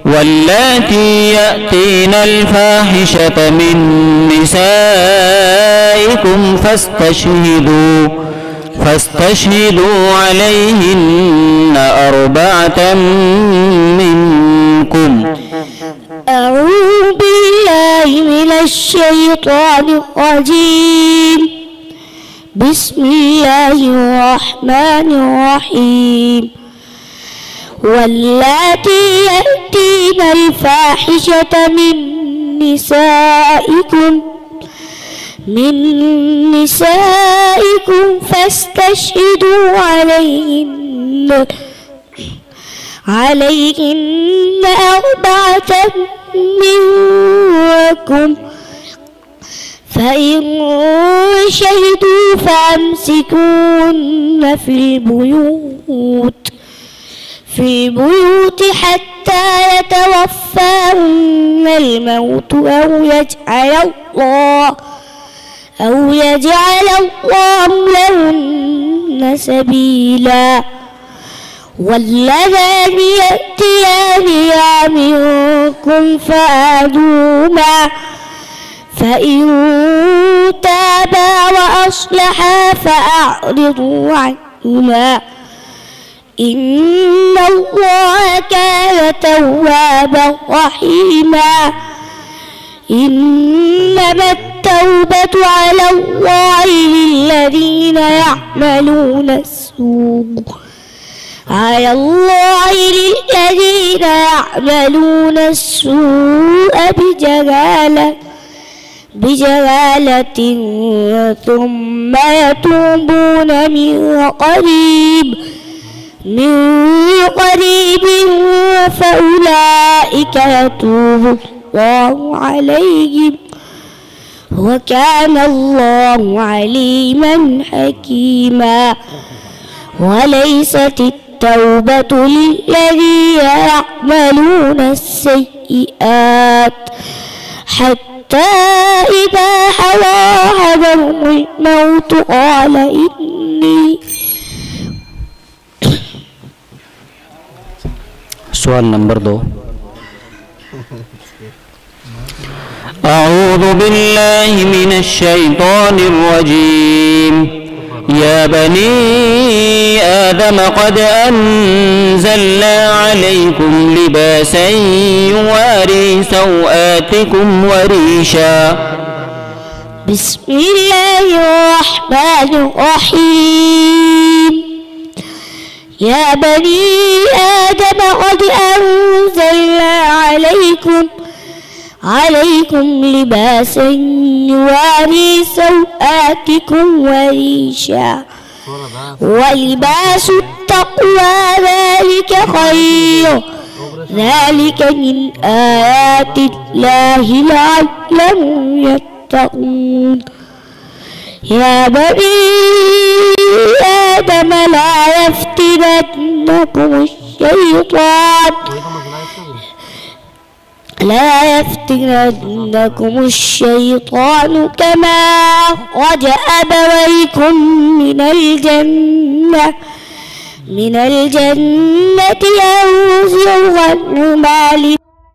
واللاتي يأتين الفاحشة من نسائكم فاستشهدوا عليهن 4 منكم. أعوذ بالله من الشيطان الرجيم. بسم الله الرحمن الرحيم. واللاتي يأتين الفاحشة من نسائكم فاستشهدوا عليهن 4 منكم، فإن شهدوا فأمسكوهن في البيوت حتى يتوفاهن الموت أو يجعل الله لهن سبيلا. واللذان يأتيانها منكم فآذوهما، فإن تابا وأصلحا فأعرضوا عنهما، إن الله كان توابا رحيما. إنما التوبة على الله للذين يعملون السوء بجهالة ثم يتوبون من قريب فأولئك يتوب الله عليهم، وكان الله عليما حكيما. وليست التوبة للذين يعملون السيئات حتى إذا حضر أحدهم الموت قال إني. سؤال نمبر 2. أعوذ بالله من الشيطان الرجيم. يا بني آدم قد أنزلنا عليكم لباسا يواري سوآتكم وريشا. بسم الله الرحمن الرحيم. يا بني آدم قد أنزلنا عليكم لباسا يواري سوآتكم وريشا، ولباس التقوى ذلك خير، ذلك من آيات الله لعلهم يتقون. يا بني آدم لا يفتننكم الشيطان كما أخرج أبويكم من الجنة ينزع عنهما